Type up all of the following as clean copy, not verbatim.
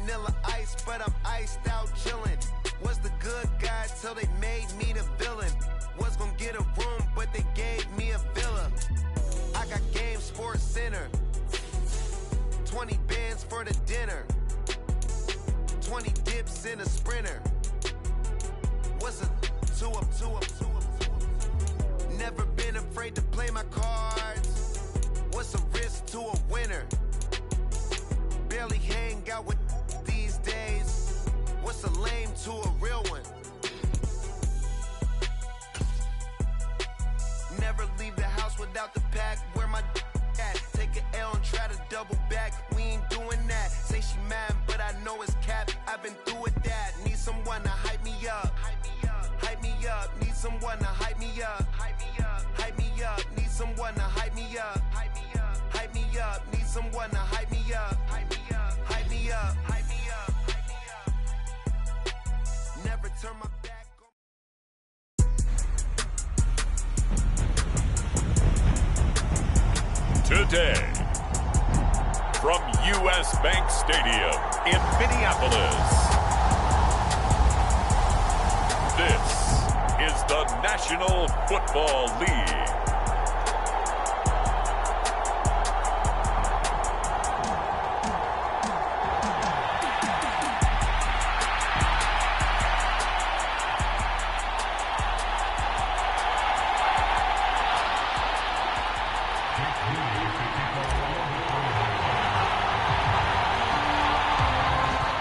vanilla ice, but I'm iced out chillin'. Was the good guy till they made me the villain. Was gonna get a room, but they gave me a villa. I got Game Sports Center. 20 bands for the dinner. 20 dips in a sprinter. What's a 2 up, 2 up, 2 up? Never been afraid to play my cards. What's a risk to a winner? Barely hang out with these days. What's a lame to a real one? Never leave the house without the pack. Where my at? Take an L and try to double back. We ain't doing that. Say she mad, but I know it's cap. I've been through with that. Need someone to hype me up. Hype me up. Need someone to hype me up. Hype me up. Need someone to hype me up. Hype me up. Need someone to hype me up. Hype me up. Hype me up. Never turn my back on. Today, from U.S. Bank Stadium in Minneapolis, this is the National Football League.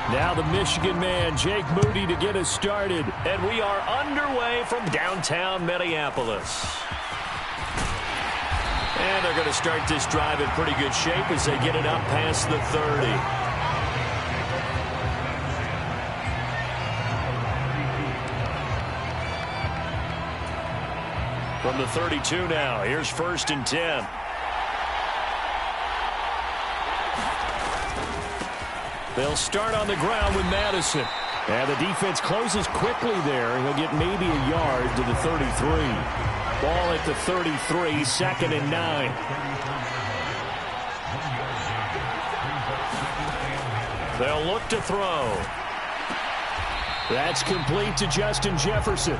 Now the Michigan man, Jake Moody, to get us started. And we are underway from downtown Minneapolis. And they're going to start this drive in pretty good shape as they get it up past the 30. From the 32 now, here's 1st and 10. They'll start on the ground with Madison. And the defense closes quickly there. He'll get maybe a yard to the 33. Ball at the 33, 2nd and 9. They'll look to throw. That's complete to Justin Jefferson.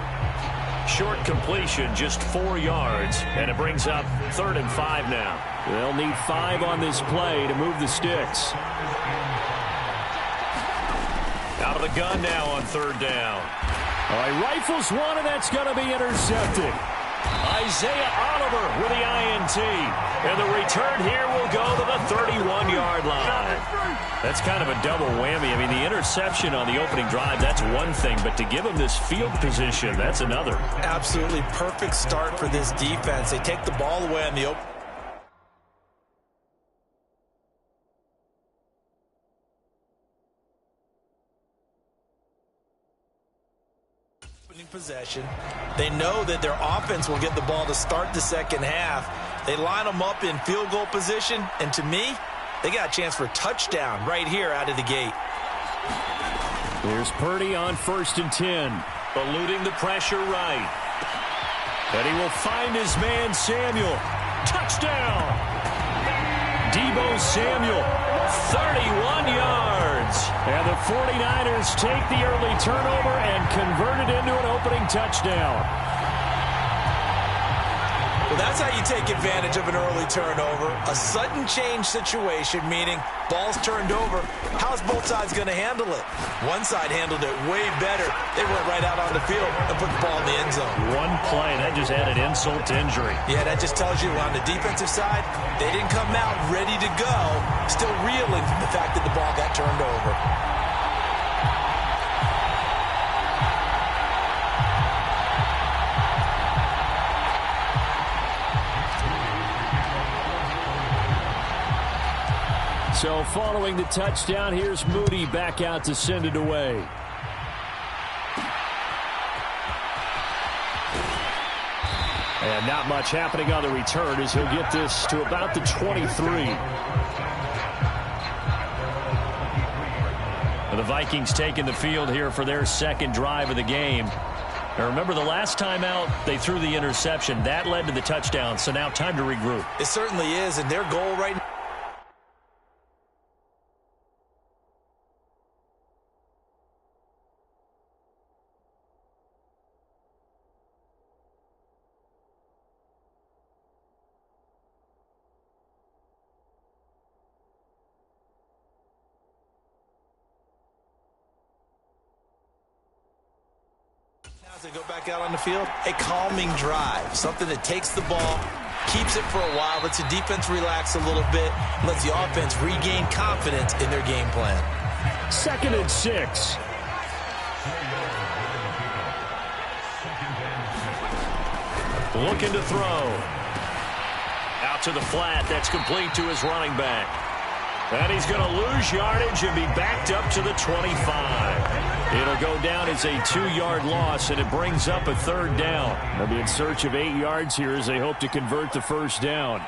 Short completion, just 4 yards, and it brings up 3rd and 5 now. They'll need 5 on this play to move the sticks. Out of the gun now on 3rd down. All right, rifles one, and that's going to be intercepted. Isaiah Oliver with the INT. And the return here will go to the 31-yard line. That's kind of a double whammy. I mean, the interception on the opening drive, that's one thing. But to give him this field position, that's another. Absolutely perfect start for this defense. They take the ball away on the opening possession. They know that their offense will get the ball to start the second half. They line them up in field goal position, and to me, they got a chance for a touchdown right here out of the gate. Here's Purdy on 1st and 10, eluding the pressure right. And he will find his man Samuel. Touchdown! Deebo Samuel, 31 yards. And the 49ers take the early turnover and convert it into an opening touchdown. Well, that's how you take advantage of an early turnover. A sudden change situation, meaning ball's turned over. How's both sides going to handle it? One side handled it way better. They went right out on the field and put the ball in the end zone. One play, that just added insult to injury. Yeah, that just tells you on the defensive side, they didn't come out ready to go, still reeling from the fact that the ball got turned over. So following the touchdown, here's Moody back out to send it away. And not much happening on the return as he'll get this to about the 23. And the Vikings taking the field here for their second drive of the game. Now remember, the last time out, they threw the interception. That led to the touchdown, so now time to regroup. It certainly is, and their goal right now to go back out on the field? A calming drive, something that takes the ball, keeps it for a while, lets the defense relax a little bit, lets the offense regain confidence in their game plan. 2nd and 6. Looking to throw. Out to the flat. That's complete to his running back. And he's going to lose yardage and be backed up to the 25. It'll go down as a 2-yard loss, and it brings up a 3rd down. They'll be in search of 8 yards here as they hope to convert the 1st down.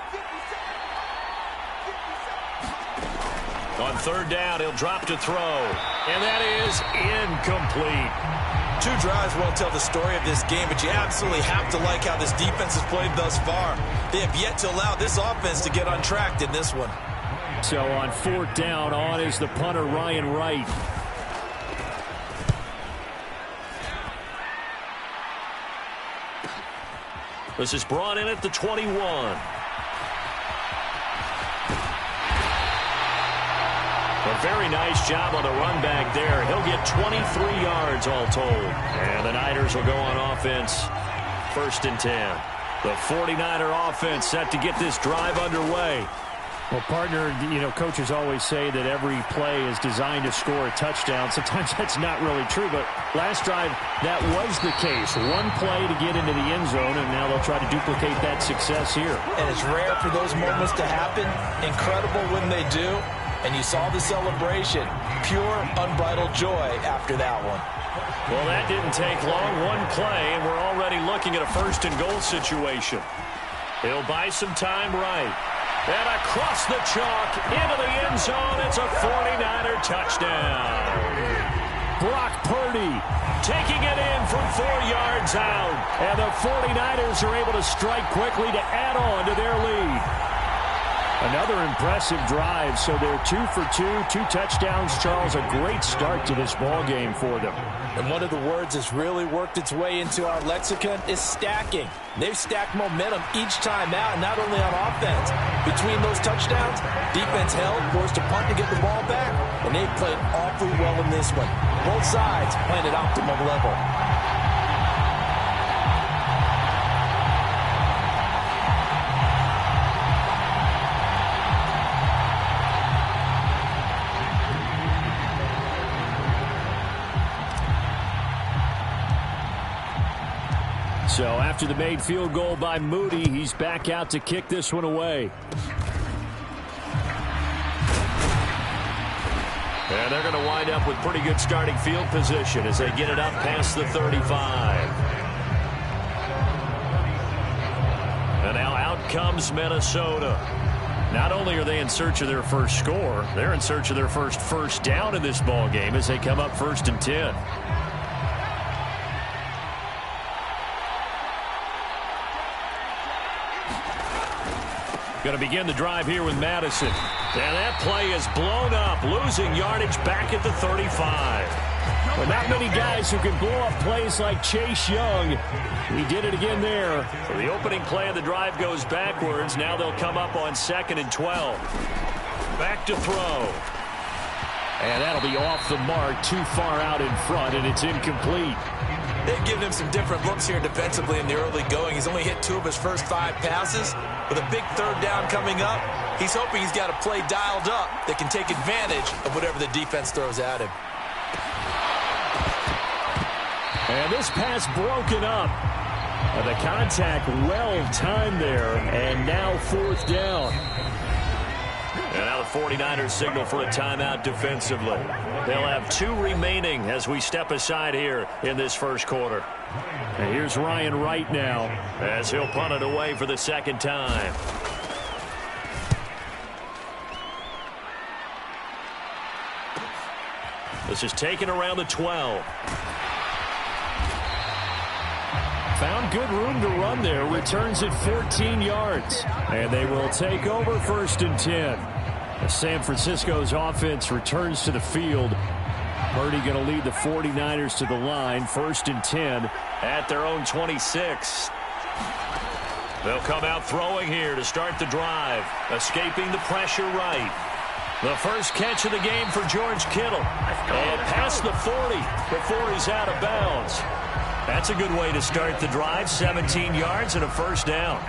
On 3rd down, he'll drop to throw. And that is incomplete. 2 drives won't tell the story of this game, but you absolutely have to like how this defense has played thus far. They have yet to allow this offense to get untracked in this one. So on 4th down, on is the punter, Ryan Wright. This is brought in at the 21. A very nice job on the run back there. He'll get 23 yards all told. And the Niners will go on offense. 1st and 10. The 49er offense set to get this drive underway. Well, partner, coaches always say that every play is designed to score a touchdown. Sometimes that's not really true, but last drive, that was the case. 1 play to get into the end zone, and now they'll try to duplicate that success here. And it's rare for those moments to happen. Incredible when they do. And you saw the celebration. Pure, unbridled joy after that one. Well, that didn't take long. 1 play, and we're already looking at a 1st and goal situation. He'll buy some time right. And across the chalk into the end zone. It's a 49er touchdown. Brock Purdy taking it in from 4 yards out. And the 49ers are able to strike quickly to add on to their lead. Another impressive drive, so they're 2 for 2, 2 touchdowns. Charles, a great start to this ball game for them. And one of the words that's really worked its way into our lexicon is stacking. They've stacked momentum each time out, not only on offense. Between those touchdowns, defense held, forced a punt to get the ball back, and they've played awfully well in this one. Both sides playing at optimum level. So after the made field goal by Moody, he's back out to kick this one away. And they're going to wind up with pretty good starting field position as they get it up past the 35. And now out comes Minnesota. Not only are they in search of their first score, they're in search of their first down in this ball game as they come up 1st and 10. Going to begin the drive here with Madison. And that play is blown up, losing yardage back at the 35. Well, not many guys who can blow up plays like Chase Young. He did it again there. So the opening play of the drive goes backwards. Now they'll come up on 2nd and 12. Back to throw. And that'll be off the mark, too far out in front, and it's incomplete. They've given him some different looks here defensively in the early going. He's only hit 2 of his first 5 passes. With a big 3rd down coming up, he's hoping he's got a play dialed up that can take advantage of whatever the defense throws at him. And this pass broken up. The contact well timed there, and now 4th down. And now the 49ers signal for a timeout defensively. They'll have 2 remaining as we step aside here in this first quarter. And here's Ryan Wright now as he'll punt it away for the 2nd time. This is taken around the 12. Found good room to run there. Returns it 14 yards. And they will take over 1st and 10. As San Francisco's offense returns to the field. Purdy going to lead the 49ers to the line. 1st and 10 at their own 26. They'll come out throwing here to start the drive. Escaping the pressure right. The first catch of the game for George Kittle. And past the 40 before he's out of bounds. That's a good way to start the drive. 17 yards and a first down.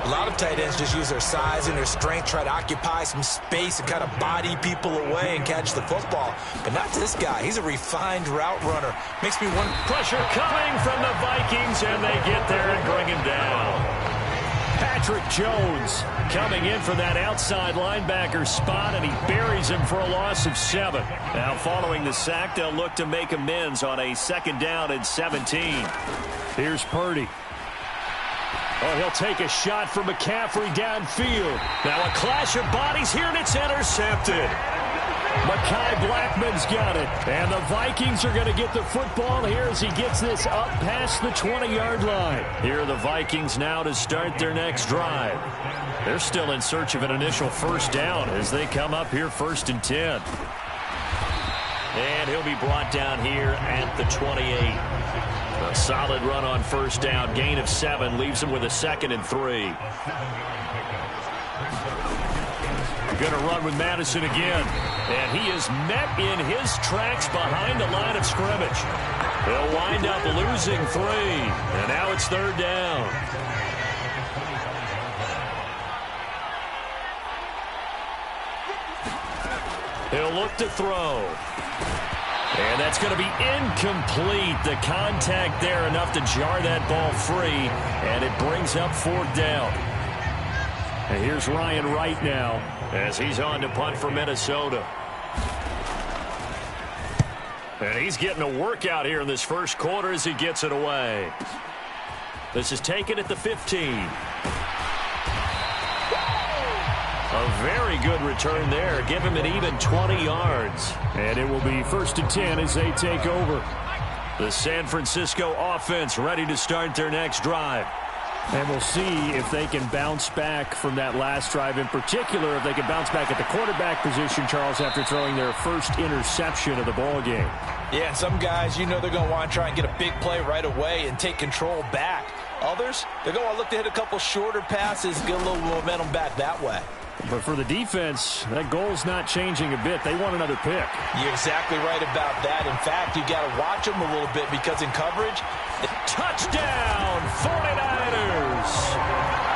A lot of tight ends just use their size and their strength, try to occupy some space and kind of body people away and catch the football. But not this guy. He's a refined route runner. Makes me wonder. Pressure coming from the Vikings, and they get there and bring him down. Patrick Jones coming in for that outside linebacker spot, and he buries him for a loss of 7. Now, following the sack, they'll look to make amends on a 2nd down and 17. Here's Purdy. Oh, he'll take a shot from McCaffrey downfield. Now a clash of bodies here, and it's intercepted. Mekhi Blackman's got it. And the Vikings are going to get the football here as he gets this up past the 20-yard line. Here are the Vikings now to start their next drive. They're still in search of an initial first down as they come up here 1st and 10. And he'll be brought down here at the 28. A solid run on first down. Gain of 7 leaves him with a 2nd and 3. Going to run with Madison again. And he is met in his tracks behind the line of scrimmage. He'll wind up losing 3. And now it's 3rd down. He'll look to throw. And that's going to be incomplete. The contact there enough to jar that ball free. And it brings up 4th down. And here's Ryan Wright now as he's on to punt for Minnesota. And he's getting a workout here in this first quarter as he gets it away. This is taken at the 15. A very good return there. Give him an even 20 yards. And it will be 1st and 10 as they take over. The San Francisco offense ready to start their next drive. And we'll see if they can bounce back from that last drive. In particular, if they can bounce back at the quarterback position, Charles, after throwing their first interception of the ball game. Yeah, some guys, you know they're going to want to try and get a big play right away and take control back. Others, they're going to want to look to hit a couple shorter passes, get a little momentum back that way. But for the defense, that goal's not changing a bit. They want another pick. You're exactly right about that. In fact, you got to watch them a little bit because in coverage, touchdown, 49ers.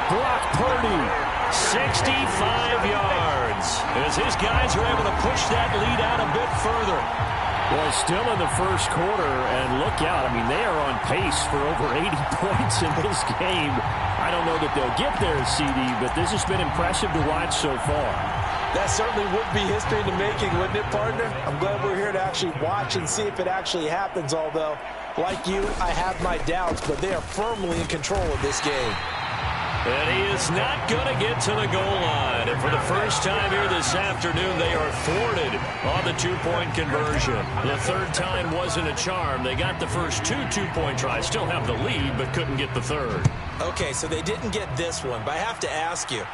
Brock Purdy, 65 yards. As his guys are able to push that lead out a bit further. Well, still in the first quarter, and look out. I mean, they are on pace for over 80 points in this game. I don't know that they'll get there, CD, but this has been impressive to watch so far. That certainly would be history in the making, wouldn't it, partner? I'm glad we're here to actually watch and see if it actually happens, although, like you, I have my doubts, but they are firmly in control of this game. And he is not going to get to the goal line. And for the first time here this afternoon, they are thwarted on the two-point conversion. The 3rd time wasn't a charm. They got the first 2 two-point tries. Still have the lead, but couldn't get the 3rd. Okay, so they didn't get this one, but I have to ask you,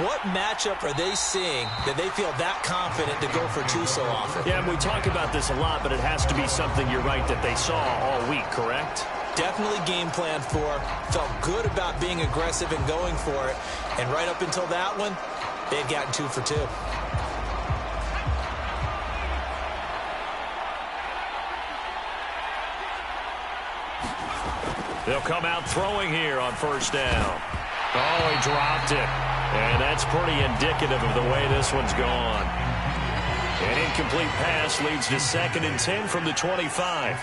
what matchup are they seeing that they feel that confident to go for 2 so often? Yeah, and we talk about this a lot, but it has to be something, you're right, that they saw all week, correct? Definitely game planned for, felt good about being aggressive and going for it, and right up until that one, they had gotten 2 for 2. They'll come out throwing here on first down. Oh, he dropped it. And that's pretty indicative of the way this one's gone. An incomplete pass leads to 2nd and 10 from the 25.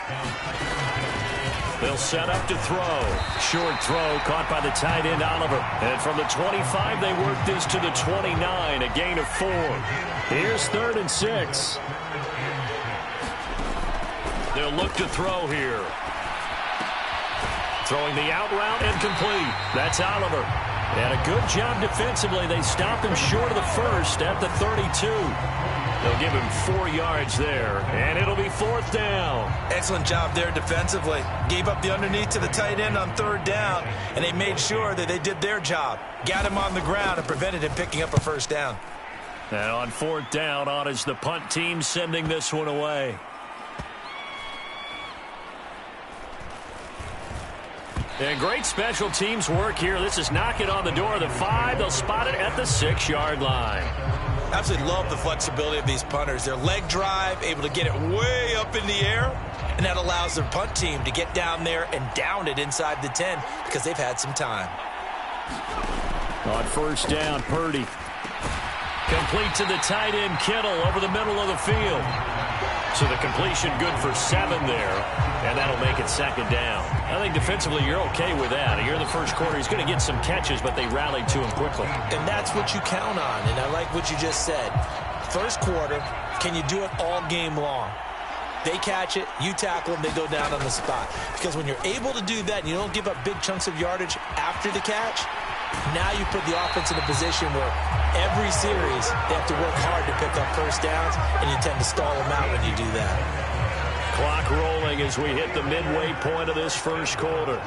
They'll set up to throw. Short throw caught by the tight end, Oliver. And from the 25, they work this to the 29, a gain of 4. Here's 3rd and 6. They'll look to throw here. Throwing the out route, incomplete. That's Oliver. And a good job defensively. They stop him short of the first at the 32. They'll give him 4 yards there, and it'll be 4th down. Excellent job there defensively. Gave up the underneath to the tight end on 3rd down, and they made sure that they did their job. Got him on the ground and prevented him picking up a first down. And on 4th down, on is the punt team sending this one away. And great special teams work here. This is knocking on the door of the 5. They'll spot it at the 6-yard line. Absolutely love the flexibility of these punters. Their leg drive, able to get it way up in the air, And that allows their punt team to get down there and down it inside the 10 because they've had some time. On first down, Purdy. Complete to the tight end, Kittle, over the middle of the field. So the completion good for 7 there, and that'll make it second down. I think defensively you're okay with that. Here in the first quarter, he's going to get some catches, but they rallied to him quickly. And that's what you count on, and I like what you just said. First quarter, can you do it all game long? They catch it, you tackle them, they go down on the spot. Because when you're able to do that and you don't give up big chunks of yardage after the catch, now you put the offense in a position where every series they have to work hard to pick up first downs, and you tend to stall them out when you do that. Clock rolling as we hit the midway point of this first quarter.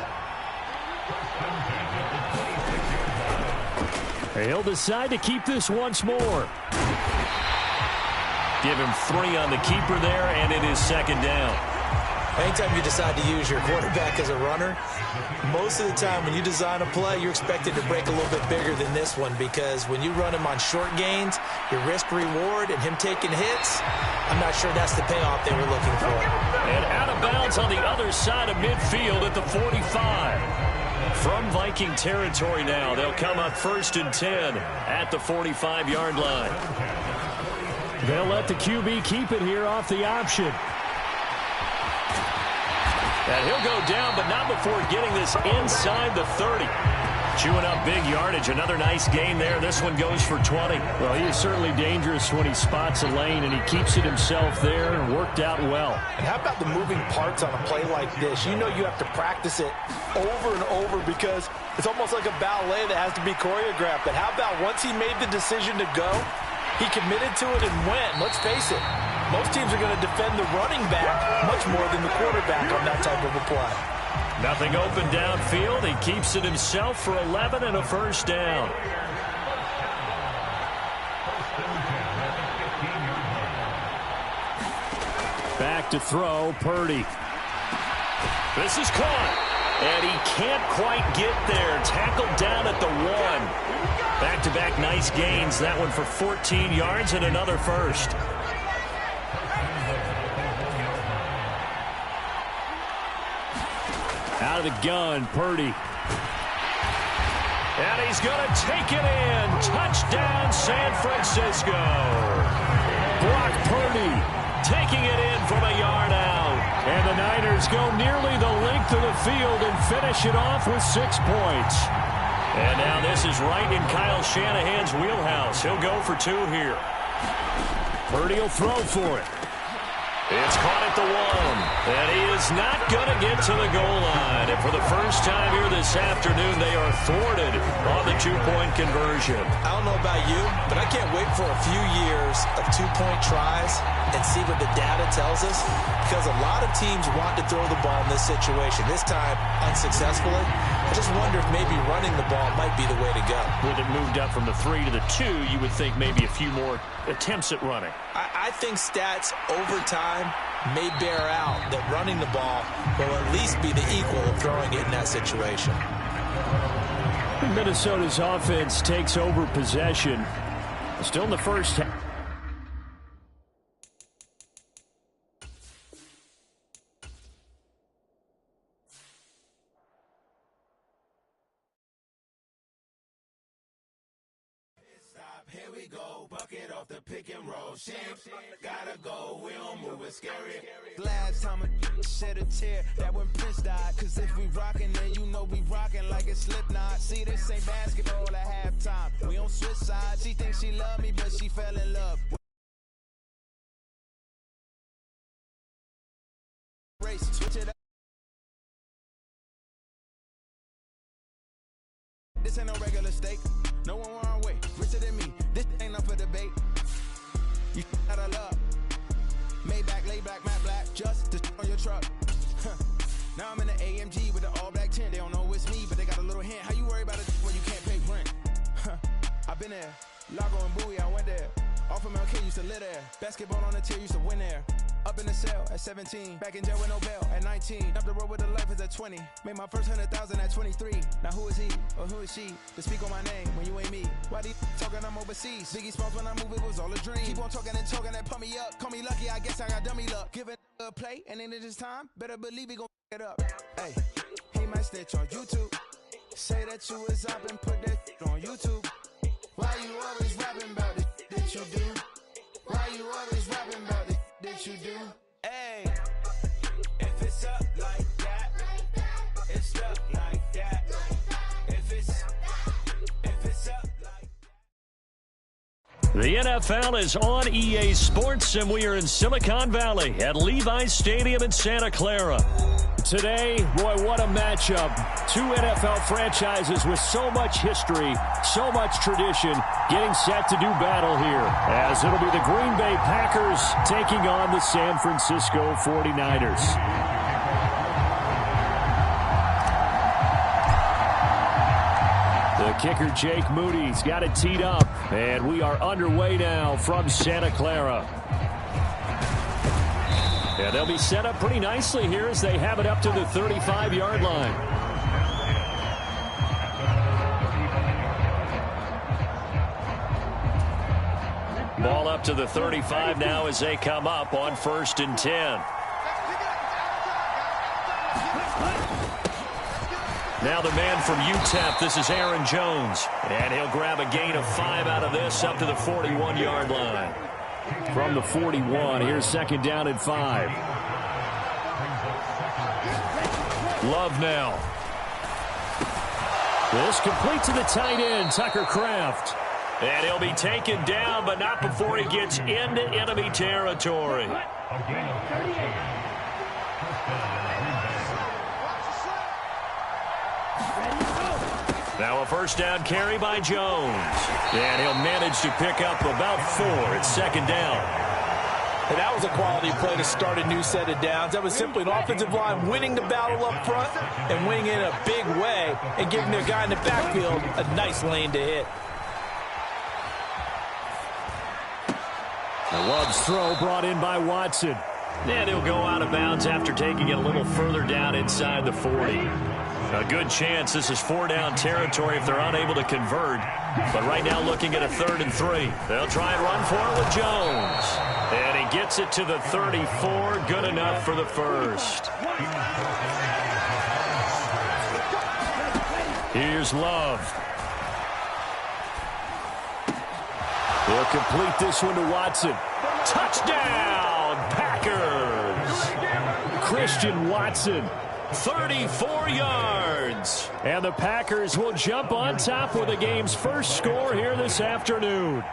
He'll decide to keep this once more. Give him 3 on the keeper there, and it is second down. Anytime you decide to use your quarterback as a runner, most of the time when you design a play, you're expected to break a little bit bigger than this one, because when you run him on short gains, your risk-reward and him taking hits, I'm not sure that's the payoff they were looking for. And out of bounds on the other side of midfield at the 45. From Viking territory now, they'll come up 1st and 10 at the 45-yard line. They'll let the QB keep it here off the option. And he'll go down, but not before getting this inside the 30. Chewing up big yardage. Another nice gain there. This one goes for 20. Well, he is certainly dangerous when he spots a lane, and he keeps it himself there and worked out well. And how about the moving parts on a play like this? You know you have to practice it over and over because it's almost like a ballet that has to be choreographed. But how about once he made the decision to go, he committed to it and went. Let's face it. Most teams are going to defend the running back much more than the quarterback on that type of a play. Nothing open downfield. He keeps it himself for 11 and a first down. Back to throw, Purdy. This is caught. And he can't quite get there. Tackled down at the 1. Back-to-back nice gains. That one for 14 yards and another first. Out of the gun, Purdy. And he's going to take it in. Touchdown, San Francisco. Brock Purdy taking it in from a yard out. And the Niners go nearly the length of the field and finish it off with 6 points. And now this is right in Kyle Shanahan's wheelhouse. He'll go for 2 here. Purdy will throw for it. It's caught at the 1, and he is not going to get to the goal line. And for the first time here this afternoon, they are thwarted on the 2-point conversion. I don't know about you, but I can't wait for a few years of 2-point tries and see what the data tells us, because a lot of teams want to throw the ball in this situation, this time unsuccessfully. I just wonder if maybe running the ball might be the way to go. With it moved up from the 3 to the 2, you would think maybe a few more attempts at running. I think stats over time may bear out that running the ball will at least be the equal of throwing it in that situation. Minnesota's offense takes over possession. Still in the first half. Here we go, bucket off the pick and roll. Shit, gotta go, we don't move it scary. Last time a shed a tear, that when Prince died. Cause if we rockin', then you know we rockin' like it's Slipknot. See, this ain't basketball at halftime. We don't switch sides. She thinks she love me, but she fell in love. Race, switch it up. This ain't no regular steak. No one wrong way. Richer than me. This ain't up for debate. You out of love. Maybach, lay back, matte black. Just to on your truck. Now I'm in the AMG with the all black tint. They don't know it's me, but they got a little hint. How you worry about it when you can't pay rent? I've been there. Lago and Bowie, I went there. Off of Mount K, used to live there. Basketball on the tier, used to win there. Up up in the cell at 17. Back in jail with no bail at 19. Up the road with the life is at 20. Made my first 100,000 at 23. Now who is he or who is she to speak on my name when you ain't me? Why these talking I'm overseas? Biggie Smalls when I move it was all a dream. Keep on talking and pump me up. Call me lucky, I guess I got dummy luck. Give it a play and then this time, better believe he gon' it up. Hey, he might snitch on YouTube. Say that you was up and put that on YouTube. Why you always rapping about the that you do? Why you always rapping about the that you do? Hey, if it's up like that, it's up like that. If it's up like that. The NFL is on EA Sports, and we are in Silicon Valley at Levi's Stadium in Santa Clara. Today, boy, what a matchup. Two NFL franchises with so much history, so much tradition, getting set to do battle here, as it'll be the Green Bay Packers taking on the San Francisco 49ers. The kicker, Jake Moody's got it teed up, and we are underway now from Santa Clara. Yeah, they'll be set up pretty nicely here as they have it up to the 35-yard line. Ball up to the 35 now as they come up on 1st and 10. Now the man from UTEP, this is Aaron Jones. And he'll grab a gain of 5 out of this up to the 41-yard line. From the 41, here's 2nd down and 5. Love now. This complete to the tight end, Tucker Kraft. And he'll be taken down, but not before he gets into enemy territory. Now a 1st down carry by Jones. And he'll manage to pick up about 4. It's 2nd down. And that was a quality play to start a new set of downs. That was simply an offensive line winning the battle up front and winning in a big way and giving their guy in the backfield a nice lane to hit. The Love's throw brought in by Watson. And he'll go out of bounds after taking it a little further down inside the 40. A good chance this is 4-down territory if they're unable to convert. But right now looking at a 3rd and 3. They'll try and run for it with Jones. And he gets it to the 34. Good enough for the 1st. Here's Love. He'll complete this one to Watson. Touchdown, Packers! Christian Watson. 34 yards. And the Packers will jump on top with the game's first score here this afternoon.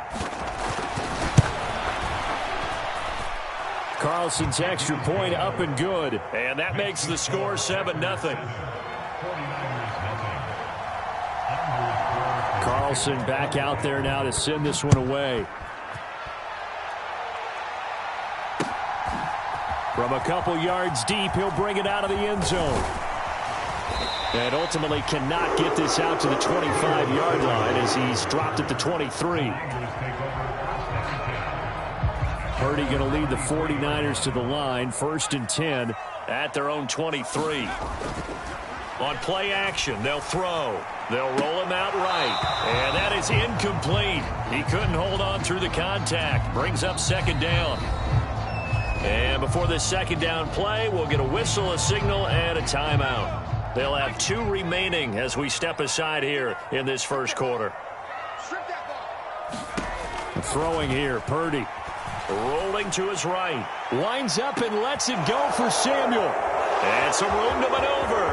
Carlson's extra point up and good. And that makes the score 7-0. Carlson back out there now to send this one away. From a couple yards deep, he'll bring it out of the end zone. And ultimately cannot get this out to the 25-yard line as he's dropped at the 23. Purdy going to lead the 49ers to the line, 1st and 10 at their own 23. On play action, they'll throw. They'll roll him out right. And that is incomplete. He couldn't hold on through the contact. Brings up 2nd down. And before this 2nd down play, we'll get a whistle, a signal, and a timeout. They'll have 2 remaining as we step aside here in this first quarter. Throwing here, Purdy. Rolling to his right. Winds up and lets it go for Samuel. And some room to maneuver.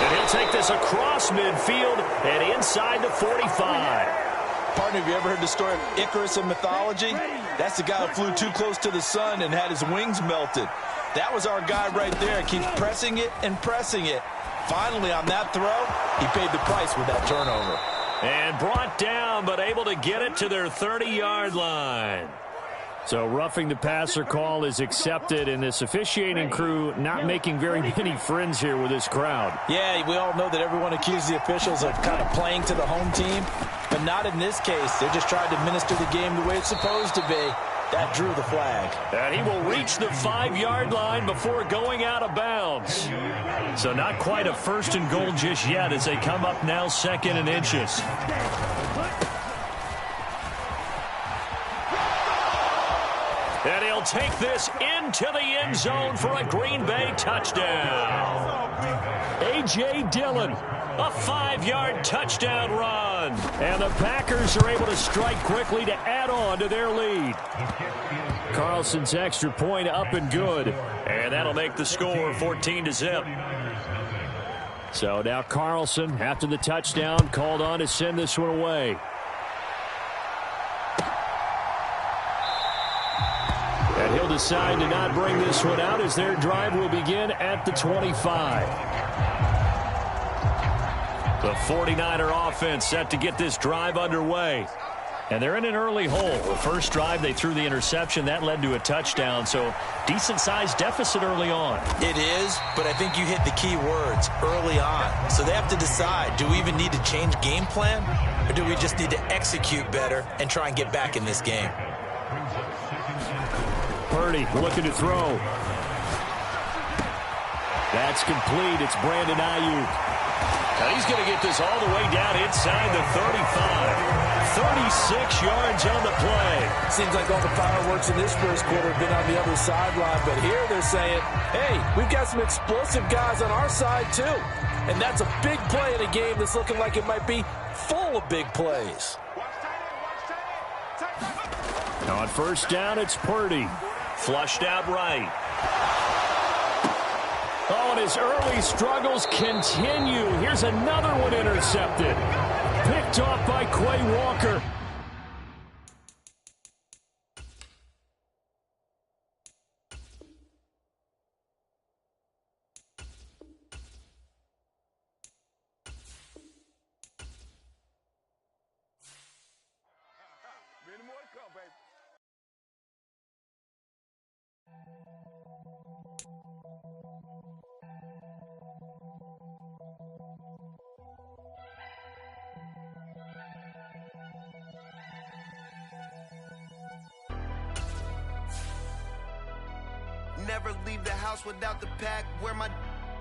And he'll take this across midfield and inside the 45. Partner, have you ever heard the story of Icarus in mythology? That's the guy who flew too close to the sun and had his wings melted. That was our guy right there. Keeps pressing it and pressing it. Finally, on that throw, he paid the price with that turnover. And brought down, but able to get it to their 30-yard line. So roughing the passer call is accepted, and this officiating crew not making very many friends here with this crowd. Yeah, we all know that everyone accuses the officials of kind of playing to the home team, but not in this case. They're just trying to administer the game the way it's supposed to be. That drew the flag. And he will reach the 5-yard line before going out of bounds. So not quite a first and goal just yet as they come up now 2nd and inches. And he'll take this into the end zone for a Green Bay touchdown. A.J. Dillon, a 5-yard touchdown run. And the Packers are able to strike quickly to add on to their lead. Carlson's extra point up and good. And that'll make the score 14-0. So now Carlson, after the touchdown, called on to send this one away. And he'll decide to not bring this one out as their drive will begin at the 25. The 49er offense set to get this drive underway. And they're in an early hole. The first drive, they threw the interception. That led to a touchdown, so decent-sized deficit early on. It is, but I think you hit the key words, early on. So they have to decide, do we even need to change game plan, or do we just need to execute better and try and get back in this game? Purdy looking to throw. That's complete. It's Brandon Ayuk. Now he's going to get this all the way down inside the 35. 36 yards on the play. Seems like all the fireworks in this first quarter have been on the other sideline, but here they're saying, hey, we've got some explosive guys on our side too. And that's a big play in a game that's looking like it might be full of big plays. On first down, it's Purdy. Flushed out right. Oh, and his early struggles continue. Here's another one intercepted. Picked off by Quay Walker. Never leave the house without the pack. Where my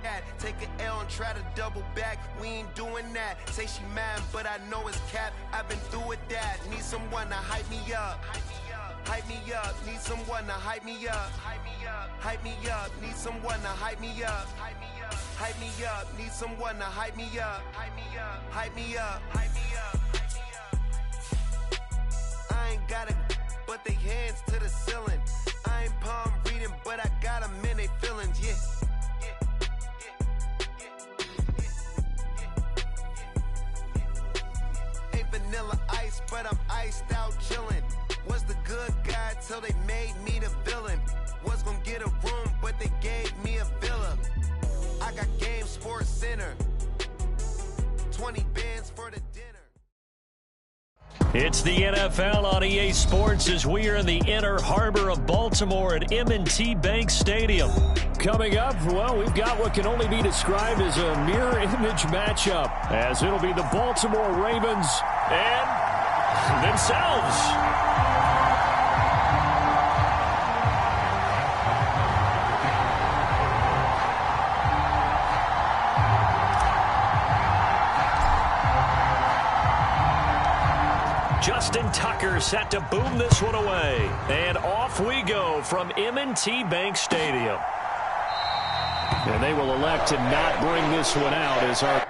at? Take an L and try to double back. We ain't doing that. Say she mad, but I know it's cap. I've been through with that. Need someone to hype me up. Hype me up. Need someone to hype me up. Hype me up. Need someone to hype me up. Hype me up. Need someone to hype me up. Hype me up. Hype me up. Hype me up. I ain't got it, but they hands to the ceiling. I ain't palm reading, but I got them in they feelings, yeah. Ain't vanilla ice, but I'm iced out chillin'. Was the good guy till they made me the villain. Was gonna get a room, but they gave me a villa. I got Game Sports Center. 20 bands for the dinner. It's the NFL on EA Sports as we are in the inner harbor of Baltimore at M&T Bank Stadium. Coming up, well, we've got what can only be described as a mirror image matchup, as it'll be the Baltimore Ravens and themselves. Justin Tucker set to boom this one away. And off we go from M&T Bank Stadium. And they will elect to not bring this one out as our...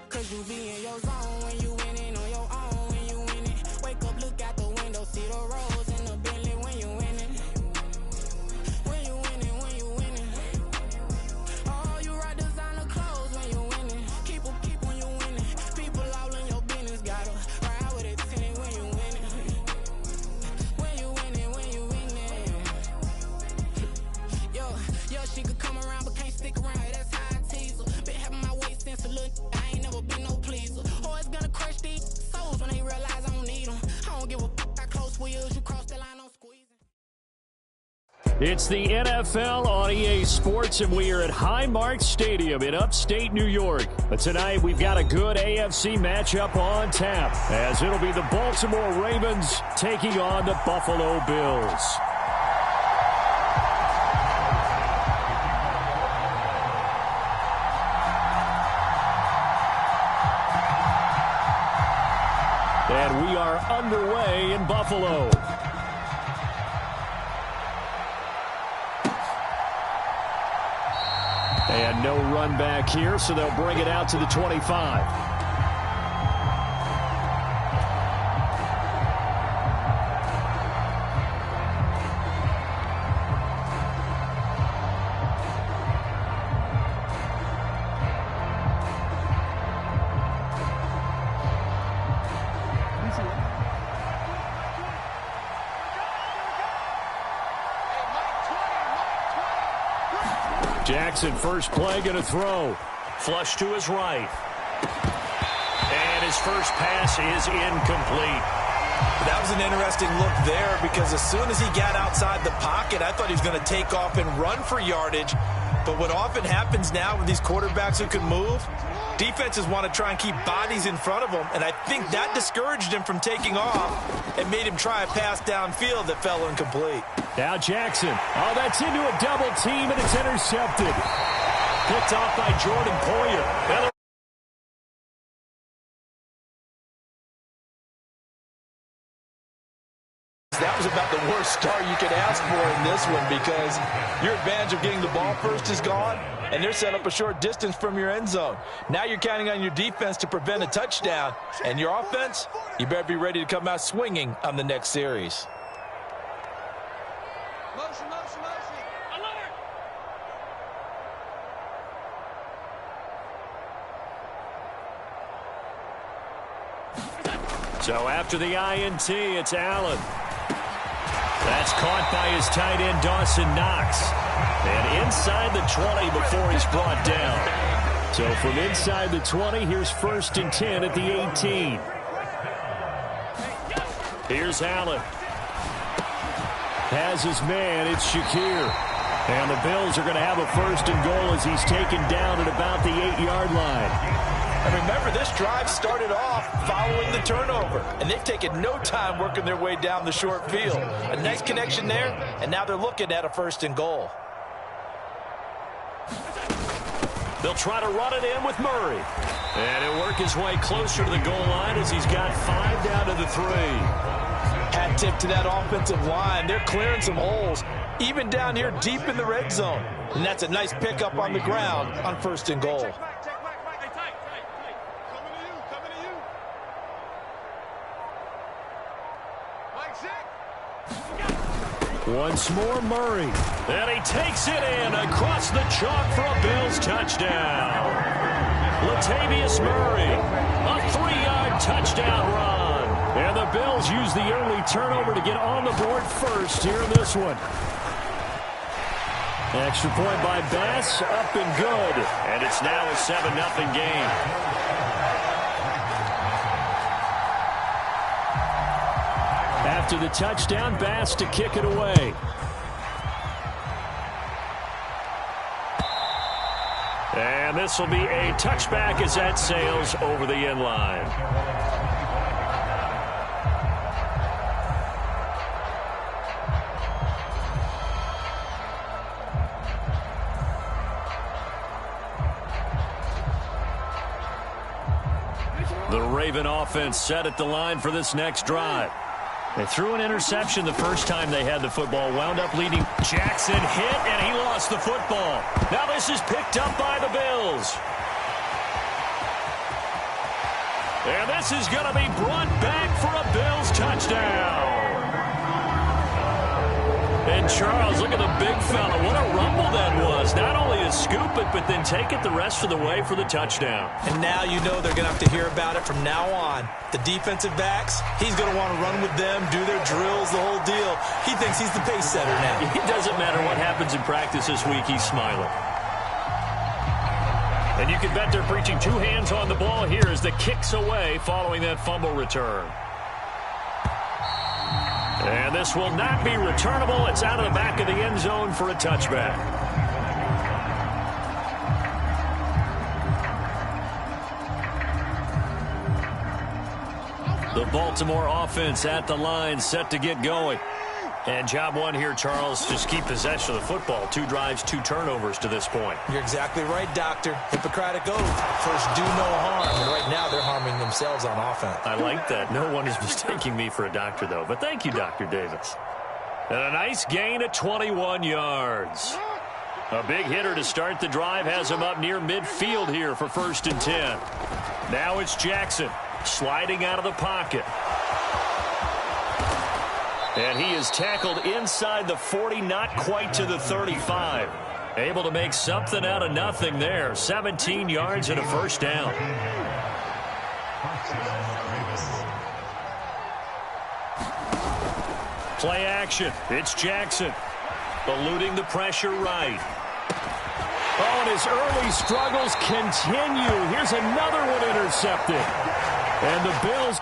Cause you be in your zone when you winning on your own when you winning. Wake up, look out the window, see the rose in the Bentley when you winning. Hot Wheels, you cross the line on squeezing. It's the NFL on EA Sports, and we are at Highmark Stadium in upstate New York. But tonight, we've got a good AFC matchup on tap, as it'll be the Baltimore Ravens taking on the Buffalo Bills. And we are underway in Buffalo. And no run back here, so they'll bring it out to the 25. Jackson, first play, going to throw. Flush to his right. And his first pass is incomplete. That was an interesting look there because as soon as he got outside the pocket, I thought he was going to take off and run for yardage. But what often happens now with these quarterbacks who can move, defenses want to try and keep bodies in front of them, and I think that discouraged him from taking off and made him try a pass downfield that fell incomplete. Now Jackson. Oh, that's into a double team, and it's intercepted. Picked off by Jordan Poyer. That was about the worst start you could ask for in this one because your advantage of getting the ball first is gone, and they're set up a short distance from your end zone. Now you're counting on your defense to prevent a touchdown, and your offense, you better be ready to come out swinging on the next series. Motion, motion, motion. Alert! So after the INT, it's Allen. That's caught by his tight end, Dawson Knox. And inside the 20 before he's brought down. So from inside the 20, here's 1st and 10 at the 18. Here's Allen. Has his man, it's Shakir. And the Bills are going to have a 1st and goal as he's taken down at about the 8-yard line. And remember, this drive started off following the turnover, and they've taken no time working their way down the short field. A nice connection there, and now they're looking at a 1st and goal. They'll try to run it in with Murray. And he'll work his way closer to the goal line as he's got 5 down to the 3. Hat tip to that offensive line. They're clearing some holes, even down here deep in the red zone. And that's a nice pickup on the ground on 1st and goal. Once more, Murray. And he takes it in across the chalk for a Bills touchdown. Latavius Murray, a 3-yard touchdown run. And the Bills use the early turnover to get on the board first here in this one. Extra point by Bass, up and good. And it's now a 7-0 game. After the touchdown, Bass to kick it away. And this will be a touchback as that sails over the end line. The Raven offense set at the line for this next drive. They threw an interception the first time they had the football, wound up leading. Jackson hit, and he lost the football. Now this is picked up by the Bills. And this is going to be brought back for a Bills touchdown. And Charles, look at the big fella. What a rumble that was. Not only to scoop it, but then take it the rest of the way for the touchdown. And now you know they're going to have to hear about it from now on. The defensive backs, he's going to want to run with them, do their drills, the whole deal. He thinks he's the pace setter now. It doesn't matter what happens in practice this week, he's smiling. And you can bet they're preaching 2 hands on the ball here as the kick's away following that fumble return. And this will not be returnable. It's out of the back of the end zone for a touchback. The Baltimore offense at the line, set to get going. And job one here, Charles, just keep possession of the football. 2 drives, 2 turnovers to this point. You're exactly right, Doctor. Hippocratic oath. First, do no harm. And right now, they're harming themselves on offense. I like that. No one is mistaking me for a doctor, though. But thank you, Dr. Davis. And a nice gain at 21 yards. A big hitter to start the drive has him up near midfield here for 1st and 10. Now it's Jackson sliding out of the pocket. And he is tackled inside the 40, not quite to the 35. Able to make something out of nothing there. 17 yards and a 1st down. Play action. It's Jackson. Eluding the pressure right. Oh, and his early struggles continue. Here's another one intercepted. And the Bills